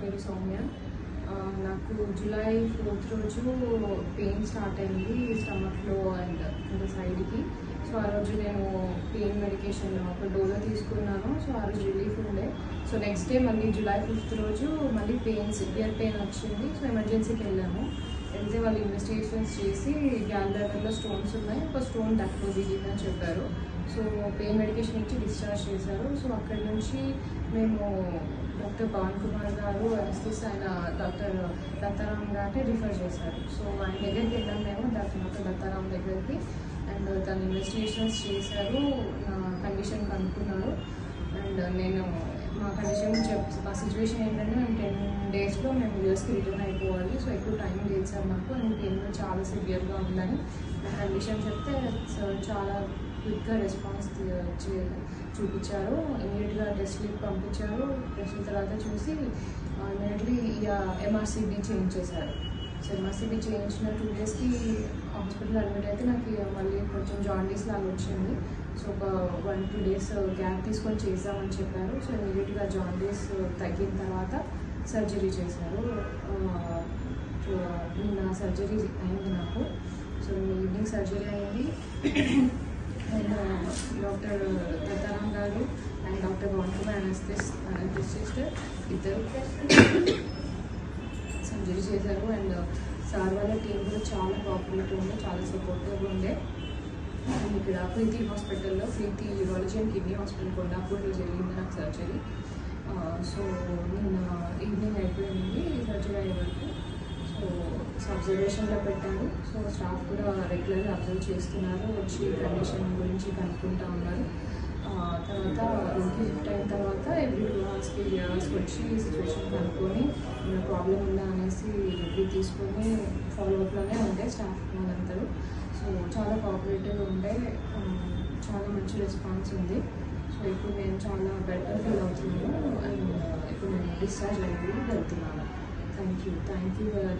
పేరు సౌమ్య. నాకు July 4th రోజు పెయిన్ స్టార్ట్ అయింది స్టమక్లో అండ్ ఇంకా సైడ్కి. సో ఆ రోజు నేను పెయిన్ మెడికేషన్ ఒక డోలో తీసుకున్నాను. సో ఆ రోజు రిలీఫ్ ఉండే. సో నెక్స్ట్ డే మళ్ళీ జూలై 5th రోజు మళ్ళీ సివియర్ పెయిన్ వచ్చింది. సో ఎమర్జెన్సీకి వెళ్ళాము. వెళ్తే వాళ్ళు ఇన్వెస్టిగేషన్స్ చేసి గ్యాల్బ్లాడర్లో స్టోన్స్ ఉన్నాయి, ఒక స్టోన్ డక్ట్లో దిగిందని చెప్పారు. సో పెయిన్ మెడికేషన్ ఇచ్చి డిశ్చార్జ్ చేశారు. సో అక్కడి నుంచి మేము డాక్టర్ పవన్ కుమార్ గారు అనస్థిస్ట్ ఆయన డాక్టర్ దత్తారాం గారిని రిఫర్ చేశారు. సో ఆయన దగ్గరికి వెళ్ళాం మేము, డాక్టర్ దత్తారాం దగ్గరికి. అండ్ తను ఇన్వెస్టిగేషన్స్ చేశారు, నా కండిషన్ కనుక్కున్నారు. అండ్ నేను మా కండిషన్ మా సిచ్యువేషన్ ఏంటంటే మేము 10 daysలో మేము యూఎస్కి రిటర్న్ అయిపోవాలి. సో ఎక్కువ టైం లేదు సార్ మాకు, అండ్ పెయిన్ చాలా సివియర్గా ఉందని నా కండిషన్ చెప్తే సార్ చాలా క్విక్గా రెస్పాన్స్ చూపించారు. ఇమీడియట్గా టెస్ట్లకి పంపించారు. టెస్ట్ల తర్వాత చూసి ఇమీడియట్లీ ఎంఆర్సీబీ చేంజ్ చేశారు. సో ఎంఆర్సీబీ చేయించిన 2 daysకి హాస్పిటల్ అడ్మిట్ అయితే నాకు మళ్ళీ కొంచెం జాండీస్ లాగా వచ్చింది. సో ఒక 1-2 days గ్యాప్ తీసుకొని చేద్దామని చెప్పారు. సో ఇమీడియట్గా జాండీస్ తగ్గిన తర్వాత సర్జరీ చేశారు. నిన్న సర్జరీ అయింది నాకు. సో ఈవినింగ్ సర్జరీ అయింది. And doctor Dattaram garu and doctor Pavan Kumar anaesthetist ఇద్దరు సర్జరీ చేశారు. అండ్ సార్ వాళ్ళ టీం కూడా చాలా కోఆపరేటివ్ ఉండే, చాలా సపోర్టివ్గా ఉండే. అండ్ ఇక్కడ ప్రీతి హాస్పిటల్లో, ప్రీతి యూరాలజీ అండ్ కిడ్నీ హాస్పిటల్ కొండాపూర్లో జరిగింది నాకు సర్జరీ. సో నిన్న ఈవినింగ్ అయిపోయింది సర్జరీ అయ్యే వరకు. సో అబ్జర్వేషన్లో పెట్టారు. సో స్టాఫ్ కూడా రెగ్యులర్గా అబ్జర్వ్ చేస్తున్నారు, వచ్చి కండిషన్ గురించి కనుక్కుంటూ ఉన్నారు. తర్వాత రూమ్కి షిఫ్ట్ అయిన తర్వాత ఎవ్రీ 2 hours 3 hours వచ్చి సిచ్యువేషన్ కనుక్కొని ఏమైనా ప్రాబ్లం ఉందా అనేసి రివ్యూ తీసుకొని ఫాలోఅప్లోనే ఉంటాయి స్టాఫ్ వాళ్ళందరూ. సో చాలా కోఆపరేటివ్గా ఉండే, చాలా మంచి రెస్పాన్స్ ఉంది. సో ఇప్పుడు నేను చాలా బెటర్ ఫీల్ అవుతున్నాను. అండ్ ఇప్పుడు నేను డిశ్చార్జ్ అయ్యి వెళ్తున్నాను. Thank you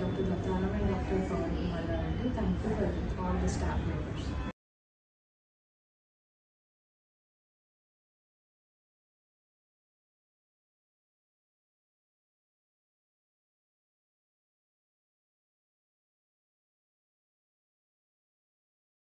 doctor Dattaram and doctor Pavan Kumar గారు. Thank you for all the staff members.